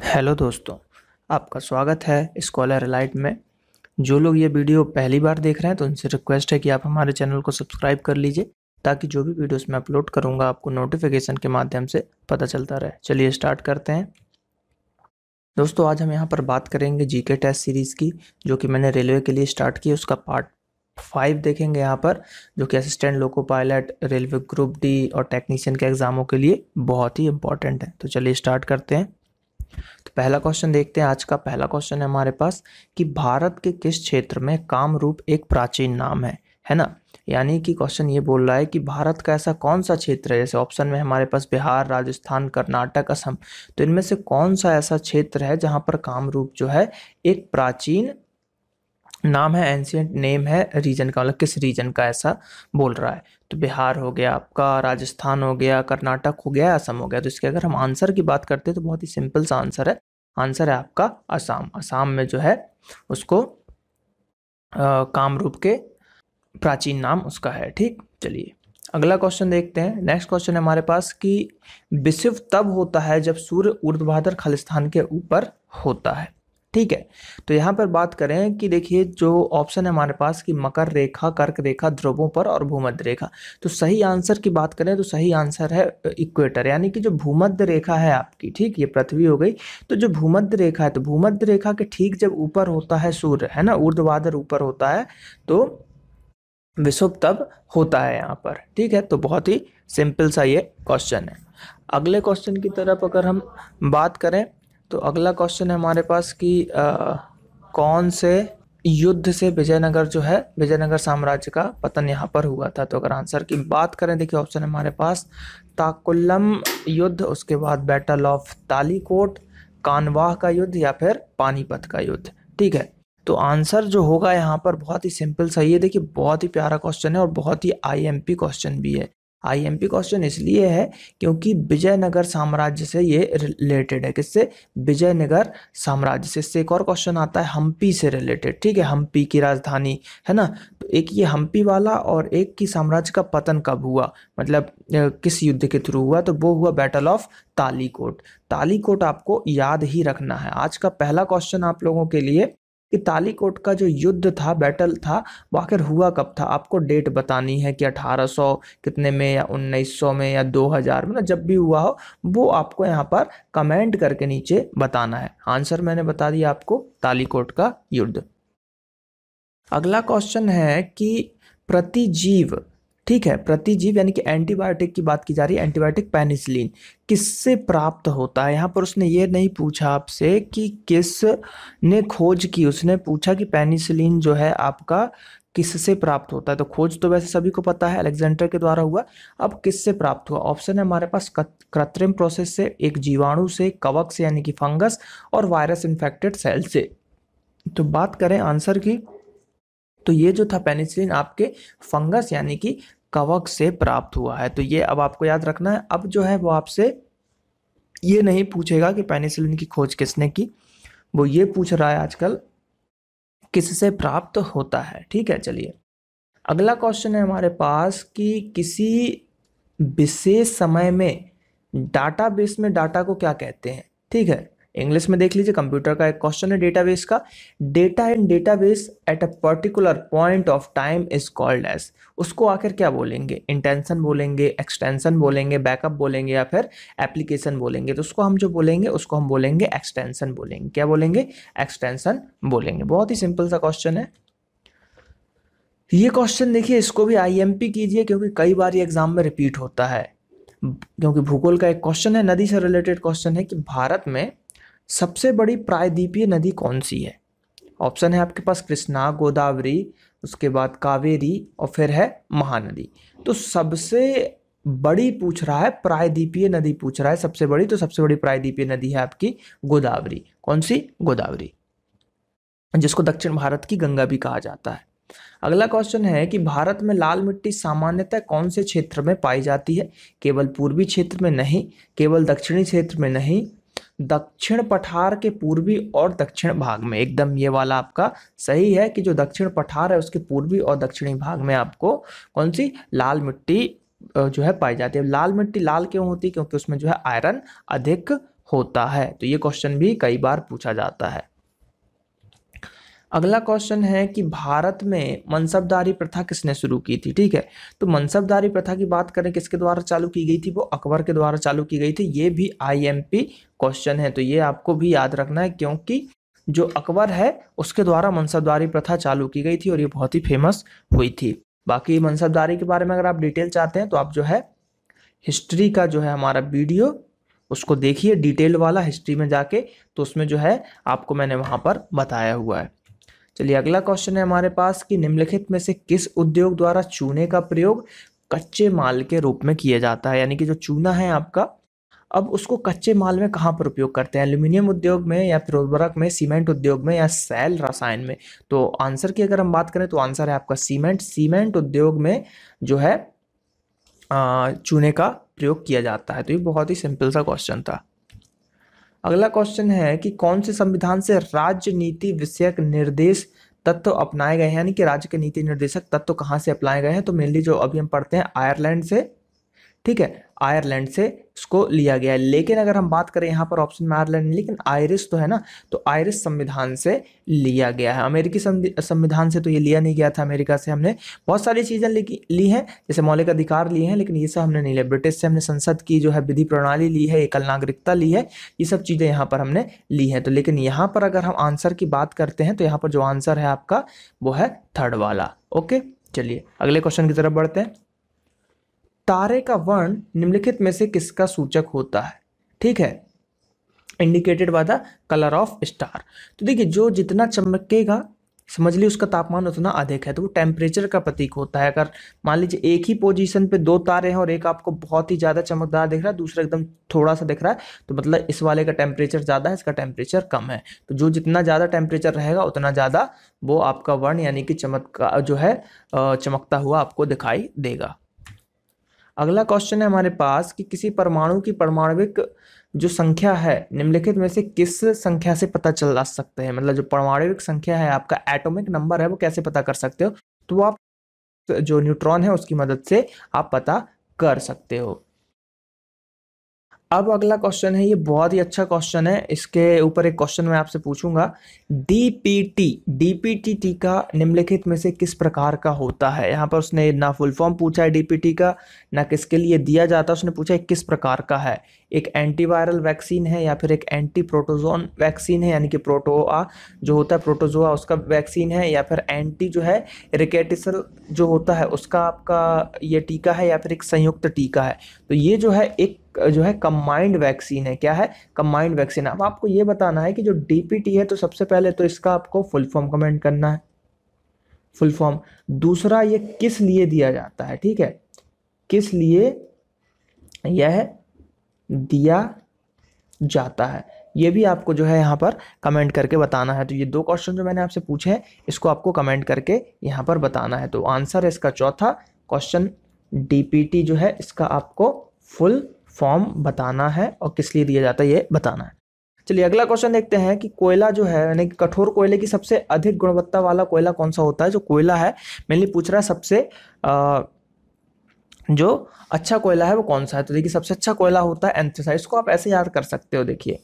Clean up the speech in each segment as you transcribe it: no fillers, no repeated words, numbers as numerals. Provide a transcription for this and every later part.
Hello दोस्तों, आपका स्वागत है स्कॉलर एलाइट में। जो लोग ये वीडियो पहली बार देख रहे हैं तो उनसे रिक्वेस्ट है कि आप हमारे चैनल को सब्सक्राइब कर लीजिए ताकि जो भी वीडियोस मैं अपलोड करूंगा आपको नोटिफिकेशन के माध्यम से पता चलता रहे। चलिए स्टार्ट करते हैं। दोस्तों, आज हम यहाँ पर बात करेंगे जीके टेस्ट सीरीज़ की, जो कि मैंने रेलवे के लिए स्टार्ट की। उसका पार्ट 5 देखेंगे यहाँ पर, जो कि assistant loco pilot, railway group D और टेक्नीशियन के एग्ज़ामों के लिए बहुत ही इंपॉर्टेंट है। तो चलिए स्टार्ट करते हैं। तो पहला क्वेश्चन देखते हैं। आज का पहला क्वेश्चन है हमारे पास कि भारत के किस क्षेत्र में कामरूप एक प्राचीन नाम है ना। यानी कि क्वेश्चन ये बोल रहा है कि भारत का ऐसा कौन सा क्षेत्र है, जैसे ऑप्शन में हमारे पास बिहार, राजस्थान, कर्नाटक, असम, तो इनमें से कौन सा ऐसा क्षेत्र है जहां पर कामरूप जो है एक प्राचीन नाम है, एंशियंट नेम है रीजन का, मतलब किस रीजन का ऐसा बोल रहा है। तो बिहार हो गया आपका, राजस्थान हो गया, कर्नाटक हो गया, असम हो गया। तो इसके अगर हम आंसर की बात करते हैं तो बहुत ही सिंपल सा आंसर है। आंसर है आपका असम। असम में जो है उसको कामरूप के प्राचीन नाम उसका है। ठीक, चलिए अगला क्वेश्चन देखते हैं। नेक्स्ट क्वेश्चन है हमारे पास कि विषुव तब होता है जब सूर्य ऊर्ध्वाधर खालिस्तान के ऊपर होता है। ठीक है, तो यहाँ पर बात करें कि देखिए जो ऑप्शन है हमारे पास कि मकर रेखा, कर्क रेखा, ध्रुवों पर और भूमध्य रेखा। तो सही आंसर की बात करें तो सही आंसर है इक्वेटर, यानी कि जो भूमध्य रेखा है आपकी, ठीक, ये पृथ्वी हो गई। तो जो भूमध्य रेखा है, तो भूमध्य रेखा के ठीक जब ऊपर होता है सूर्य, है ना, ऊर्ध्वाधर ऊपर होता है, तो विषुव तब होता है यहाँ पर। ठीक है, तो बहुत ही सिंपल सा ये क्वेश्चन है। अगले क्वेश्चन की तरफ अगर हम बात करें तो अगला क्वेश्चन है हमारे पास कि कौन से युद्ध से विजयनगर जो है, विजयनगर साम्राज्य का पतन यहाँ पर हुआ था। तो अगर आंसर की बात करें, देखिए ऑप्शन है हमारे पास ताकुलम युद्ध, उसके बाद बैटल ऑफ तालीकोट, कानवाह का युद्ध या फिर पानीपत का युद्ध। ठीक है, तो आंसर जो होगा यहाँ पर बहुत ही सिंपल सही है। देखिए बहुत ही प्यारा क्वेश्चन है और बहुत ही आईएमपी क्वेश्चन भी है। आईएमपी क्वेश्चन इसलिए है क्योंकि विजयनगर साम्राज्य से ये रिलेटेड है। किससे? विजयनगर साम्राज्य से। इससे एक और क्वेश्चन आता है हम्पी से रिलेटेड। ठीक है, हम्पी की राजधानी है ना, तो एक ये हम्पी वाला और एक की साम्राज्य का पतन कब हुआ, मतलब किस युद्ध के थ्रू हुआ, तो वो हुआ बैटल ऑफ तालीकोट। तालीकोट आपको याद ही रखना है। आज का पहला क्वेश्चन आप लोगों के लिए कि तालीकोट का जो युद्ध था, बैटल था, वो आखिर हुआ कब था। आपको डेट बतानी है कि 1800 कितने में या 1900 में या 2000 में, ना जब भी हुआ हो वो आपको यहाँ पर कमेंट करके नीचे बताना है। आंसर मैंने बता दिया आपको, तालीकोट का युद्ध। अगला क्वेश्चन है कि प्रतिजीव, ठीक है, प्रतिजीव यानी कि एंटीबायोटिक की बात की जा रही है, एंटीबायोटिक पेनिसिलिन किससे प्राप्त होता है। यहाँ पर उसने ये नहीं पूछा आपसे कि किस ने खोज की, उसने पूछा कि पेनिसिलिन जो है आपका किससे प्राप्त होता है। तो खोज तो वैसे सभी को पता है, अलेक्जेंडर के द्वारा हुआ। अब किससे प्राप्त हुआ? ऑप्शन है हमारे पास कृत्रिम प्रोसेस से, एक जीवाणु से, कवक से यानी कि फंगस, और वायरस इन्फेक्टेड सेल से। तो बात करें आंसर की, तो ये जो था पेनिसिलिन आपके फंगस यानी कि कवक से प्राप्त हुआ है। तो ये अब आपको याद रखना है। अब जो है वो आपसे ये नहीं पूछेगा कि पेनिसिलिन की खोज किसने की, वो ये पूछ रहा है आजकल किससे प्राप्त होता है। ठीक है, चलिए अगला क्वेश्चन है हमारे पास कि किसी विशेष समय में डाटाबेस में डाटा को क्या कहते हैं। ठीक है, इंग्लिश में देख लीजिए, कंप्यूटर का एक क्वेश्चन है डेटाबेस का। Data in database at a particular point of time is called as, उसको आखिर क्या बोलेंगे? इंटेंशन बोलेंगे, एक्सटेंशन बोलेंगे, बैकअप बोलेंगे या फिर एप्लीकेशन बोलेंगे। तो उसको हम जो बोलेंगे उसको हम बोलेंगे एक्सटेंशन बोलेंगे। क्या बोलेंगे? एक्सटेंशन बोलेंगे। बहुत ही सिंपल सा क्वेश्चन है ये क्वेश्चन। देखिए इसको भी आईएमपी कीजिए क्योंकि कई बार ये एग्जाम में रिपीट होता है, क्योंकि भूगोल का एक क्वेश्चन है, नदी से रिलेटेड क्वेश्चन है कि भारत में सबसे बड़ी प्रायद्वीपीय नदी कौन सी है। ऑप्शन है आपके पास कृष्णा, गोदावरी, उसके बाद कावेरी और फिर है महानदी। तो सबसे बड़ी पूछ रहा है, प्रायद्वीपीय नदी पूछ रहा है सबसे बड़ी, तो सबसे बड़ी प्रायद्वीपीय नदी है आपकी गोदावरी। कौन सी? गोदावरी, जिसको दक्षिण भारत की गंगा भी कहा जाता है। अगला क्वेश्चन है कि भारत में लाल मिट्टी सामान्यतः कौन से क्षेत्र में पाई जाती है? केवल पूर्वी क्षेत्र में नहीं, केवल दक्षिणी क्षेत्र में नहीं, दक्षिण पठार के पूर्वी और दक्षिण भाग में। एकदम ये वाला आपका सही है कि जो दक्षिण पठार है उसके पूर्वी और दक्षिणी भाग में आपको कौन सी लाल मिट्टी जो है पाई जाती है। लाल मिट्टी लाल क्यों होती है? क्योंकि उसमें जो है आयरन अधिक होता है। तो ये क्वेश्चन भी कई बार पूछा जाता है। अगला क्वेश्चन है कि भारत में मनसबदारी प्रथा किसने शुरू की थी। ठीक है, तो मनसबदारी प्रथा की बात करें किसके द्वारा चालू की गई थी, वो अकबर के द्वारा चालू की गई थी। ये भी IMP क्वेश्चन है, तो ये आपको भी याद रखना है, क्योंकि जो अकबर है उसके द्वारा मनसबदारी प्रथा चालू की गई थी और ये बहुत ही फेमस हुई थी। बाकी मनसबदारी के बारे में अगर आप डिटेल चाहते हैं तो आप जो है हिस्ट्री का जो है हमारा वीडियो उसको देखिए, डिटेल वाला हिस्ट्री में जाके, तो उसमें जो है आपको मैंने वहां पर बताया हुआ है। चलिए अगला क्वेश्चन है हमारे पास कि निम्नलिखित में से किस उद्योग द्वारा चूने का प्रयोग कच्चे माल के रूप में किया जाता है। यानी कि जो चूना है आपका, अब उसको कच्चे माल में कहाँ पर उपयोग करते हैं, एल्यूमिनियम उद्योग में या फिर उर्वरक में, सीमेंट उद्योग में या सेल रसायन में। तो आंसर की अगर हम बात करें तो आंसर है आपका सीमेंट उद्योग में जो है चूने का प्रयोग किया जाता है। तो ये बहुत ही सिंपल सा क्वेश्चन था। अगला क्वेश्चन है कि कौन से संविधान से राज्य नीति विषयक निर्देश तत्व अपनाए गए हैं, यानी कि राज्य के नीति निर्देशक तत्व कहाँ से अपनाए गए हैं। तो मेनली जो अभी हम पढ़ते हैं आयरलैंड से, ठीक है, आयरलैंड से इसको लिया गया है। लेकिन अगर हम बात करें यहाँ पर ऑप्शन में आयरलैंड नहीं, लेकिन आयरिश तो है ना, तो आयरिश संविधान से लिया गया है। अमेरिकी संविधान से तो ये लिया नहीं गया था। अमेरिका से हमने बहुत सारी चीज़ें ली हैं, जैसे मौलिक अधिकार लिए हैं, लेकिन ये सब हमने नहीं लिया। ब्रिटिश से हमने संसद की जो है विधि प्रणाली ली है, एकल नागरिकता ली है, ये सब चीज़ें यहाँ पर हमने ली हैं। तो लेकिन यहाँ पर अगर हम आंसर की बात करते हैं तो यहाँ पर जो आंसर है आपका वो है थर्ड वाला। ओके, चलिए अगले क्वेश्चन की तरफ बढ़ते हैं। तारे का वर्ण निम्नलिखित में से किसका सूचक होता है। ठीक है, indicated by the colour of star. तो देखिए जो जितना चमकेगा समझ लीजिए उसका तापमान उतना अधिक है, तो वो टेम्परेचर का प्रतीक होता है। अगर मान लीजिए एक ही पोजीशन पे दो तारे हैं और एक आपको बहुत ही ज़्यादा चमकदार दिख रहा है, दूसरा एकदम थोड़ा सा दिख रहा है, तो मतलब इस वाले का टेम्परेचर ज़्यादा है, इसका टेम्परेचर कम है। तो जो जितना ज़्यादा टेम्परेचर रहेगा उतना ज़्यादा वो आपका वर्ण यानी कि चमकता हुआ आपको दिखाई देगा। अगला क्वेश्चन है हमारे पास कि किसी परमाणु की परमाणविक जो संख्या है निम्नलिखित में से किस संख्या से पता चला सकते हैं। मतलब जो परमाणविक संख्या है आपका एटॉमिक नंबर है वो कैसे पता कर सकते हो, तो आप जो न्यूट्रॉन है उसकी मदद से आप पता कर सकते हो। अब अगला क्वेश्चन है, ये बहुत ही अच्छा क्वेश्चन है, इसके ऊपर एक क्वेश्चन मैं आपसे पूछूंगा। डीपीटी टीका निम्नलिखित में से किस प्रकार का होता है। यहाँ पर उसने ना फुल फॉर्म पूछा है डीपीटी का, ना किसके लिए दिया जाता है, उसने पूछा है किस प्रकार का है। एक एंटीवायरल वैक्सीन है या फिर एक एंटी प्रोटोजोन वैक्सीन है, यानी कि प्रोटोआ जो होता है प्रोटोजोआ उसका वैक्सीन है, या फिर एंटी जो है रिकेटिसल जो होता है उसका आपका ये टीका है, या फिर एक संयुक्त टीका है। तो ये जो है एक जो है कंबाइंड वैक्सीन है। क्या है, कंबाइंड वैक्सीन। अब आपको ये बताना है कि जो डीपीटी है तो सबसे पहले तो इसका आपको फुल फॉर्म कमेंट करना है, फुल फॉर्म। दूसरा ये किस लिए दिया जाता है, ठीक है, किस लिए यह दिया जाता है, ये भी आपको जो है यहाँ पर कमेंट करके बताना है। तो ये दो क्वेश्चन जो मैंने आपसे पूछे हैं इसको आपको कमेंट करके यहाँ पर बताना है। तो आंसर है इसका चौथा क्वेश्चन, डीपीटी जो है इसका आपको फुल फॉर्म बताना है और किस लिए दिया जाता है ये बताना है। चलिए अगला क्वेश्चन देखते हैं कि कोयला जो है यानी कठोर कोयले की सबसे अधिक गुणवत्ता वाला कोयला कौन सा होता है। जो कोयला है मेनली पूछ रहा है सबसे जो अच्छा कोयला है वो कौन सा है। तो देखिए सबसे अच्छा कोयला होता है एंथ्रेसाइट। इसको आप ऐसे याद कर सकते हो, देखिए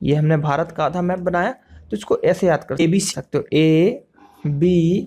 ये हमने भारत का आधा मैप बनाया तो इसको ऐसे याद कर AB सकते हो, AB,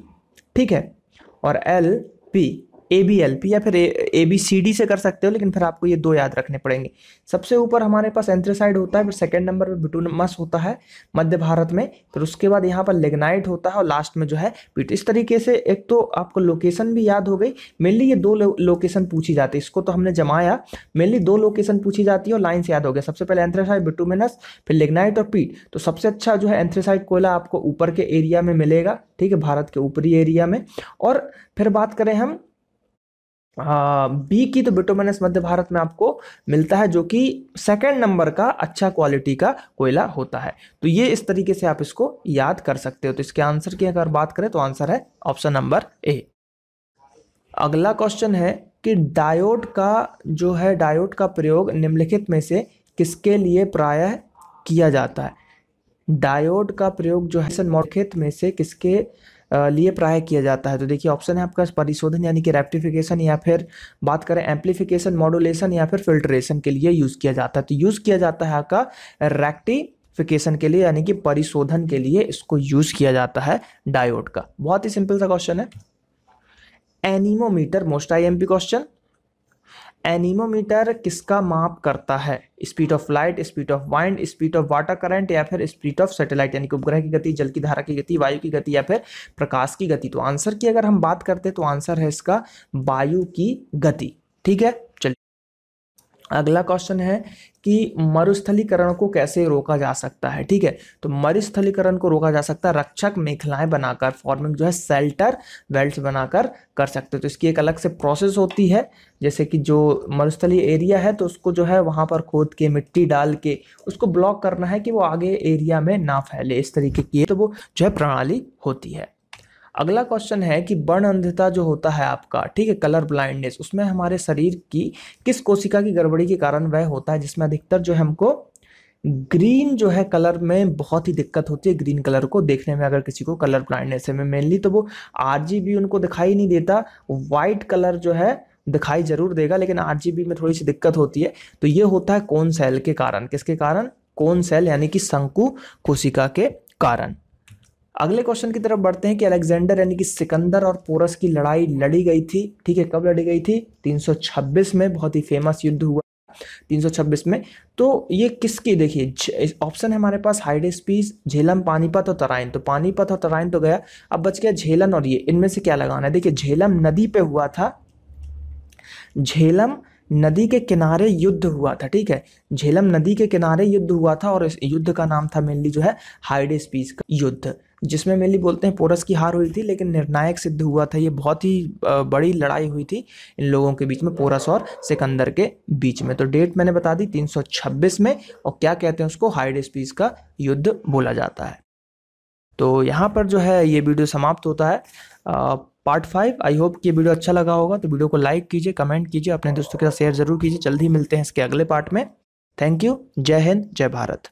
ठीक है, और LP, ABLP या फिर ABCD से कर सकते हो, लेकिन फिर आपको ये दो याद रखने पड़ेंगे। सबसे ऊपर हमारे पास एंथ्रेसाइड होता है, फिर सेकंड नंबर पर बिटुमस होता है मध्य भारत में, फिर उसके बाद यहाँ पर लिग्नाइट होता है और लास्ट में जो है पीट। इस तरीके से एक तो आपको लोकेशन भी याद हो गई। मेनली ये दो लोकेशन पूछी जाती है, इसको तो हमने जमाया, मेनली दो लोकेशन पूछी जाती है और लाइन से याद हो गया। सबसे पहले एंथ्रेसाइड, बिटुमिनस, फिर लिग्नाइट और पीट। तो सबसे अच्छा जो है एंथ्रेसाइड कोयला आपको ऊपर के एरिया में मिलेगा, ठीक है, भारत के ऊपरी एरिया में। और फिर बात करें हम बी की, तो बिटुमिनस मध्य भारत में आपको मिलता है, जो कि सेकंड नंबर का अच्छा क्वालिटी का कोयला होता है। तो ये इस तरीके से आप इसको याद कर सकते हो। तो इसके आंसर की अगर बात करें तो आंसर है ऑप्शन नंबर ए। अगला क्वेश्चन है कि डायोड का प्रयोग निम्नलिखित में से किसके लिए प्रायः किया जाता है। डायोड का प्रयोग जो है निम्नलिखित में से किसके लिए प्राय किया जाता है? तो देखिए ऑप्शन है आपका परिशोधन यानी कि रेक्टिफिकेशन, या फिर बात करें एम्पलीफिकेशन, मॉड्यूलेशन, या फिर फिल्ट्रेशन के लिए यूज किया जाता है। तो यूज किया जाता है आपका रेक्टिफिकेशन के लिए यानी कि परिशोधन के लिए इसको यूज किया जाता है डायोड का। बहुत ही सिंपल सा क्वेश्चन है। Anemometer, most IMP question. Anemometer किसका माप करता है? Speed of light, speed of wind, speed of water current, या फिर स्पीड ऑफ सैटेलाइट यानी कि उपग्रह की गति, जल की धारा की गति, वायु की गति, या फिर प्रकाश की गति। तो आंसर की अगर हम बात करते हैं तो आंसर है इसका वायु की गति। ठीक है, चलिए अगला क्वेश्चन है कि मरुस्थलीकरण को कैसे रोका जा सकता है? ठीक है, तो मरुस्थलीकरण को रोका जा सकता है रक्षक मेखलाएं बनाकर, फॉर्मिंग जो है शेल्टर बेल्ट्स बनाकर कर सकते हैं। तो इसकी एक अलग से प्रोसेस होती है, जैसे कि जो मरुस्थलीय एरिया है तो उसको जो है वहां पर खोद के मिट्टी डाल के उसको ब्लॉक करना है कि वो आगे एरिया में ना फैले, इस तरीके की तो वो जो है प्रणाली होती है। अगला क्वेश्चन है कि वर्ण अंधता जो होता है आपका, ठीक है, कलर ब्लाइंडनेस, उसमें हमारे शरीर की किस कोशिका की गड़बड़ी के कारण वह होता है जिसमें अधिकतर जो है हमको ग्रीन जो है कलर में बहुत ही दिक्कत होती है, ग्रीन कलर को देखने में। अगर किसी को कलर ब्लाइंडनेस है मेनली तो वो आरजीबी उनको दिखाई नहीं देता, वाइट कलर जो है दिखाई जरूर देगा लेकिन आरजीबी में थोड़ी सी दिक्कत होती है। तो ये होता है कोन सेल के कारण। किसके कारण? कोन सेल यानी कि शंकु कोशिका के कारण। अगले क्वेश्चन की तरफ बढ़ते हैं कि अलेक्जेंडर यानी कि सिकंदर और पोरस की लड़ाई लड़ी गई थी। ठीक है, कब लड़ी गई थी? 326 में, बहुत ही फेमस युद्ध हुआ 326 में। तो ये किसकी, देखिए ऑप्शन है हमारे पास हाइडेस्पीस, झेलम, पानीपत और तराइन। तो पानीपत और तराइन तो गया, अब बच गया झेलम और ये, इनमें से क्या लगाना है? देखिए झेलम नदी पे हुआ था, झेलम नदी के किनारे युद्ध हुआ था। ठीक है, झेलम नदी के किनारे युद्ध हुआ था और इस युद्ध का नाम था मेनली जो है हाइडेस्पीस का युद्ध, जिसमें मेनली बोलते हैं पोरस की हार हुई थी लेकिन निर्णायक सिद्ध हुआ था। ये बहुत ही बड़ी लड़ाई हुई थी इन लोगों के बीच में, पोरस और सिकंदर के बीच में। तो डेट मैंने बता दी 326 में, और क्या कहते हैं उसको? हाइडेस्पीस का युद्ध बोला जाता है। तो यहाँ पर जो है ये वीडियो समाप्त होता है पार्ट 5। आई होप कि ये वीडियो अच्छा लगा होगा, तो वीडियो को लाइक कीजिए, कमेंट कीजिए, अपने दोस्तों के साथ शेयर जरूर कीजिए। जल्द ही मिलते हैं इसके अगले पार्ट में। थैंक यू, जय हिंद, जय भारत।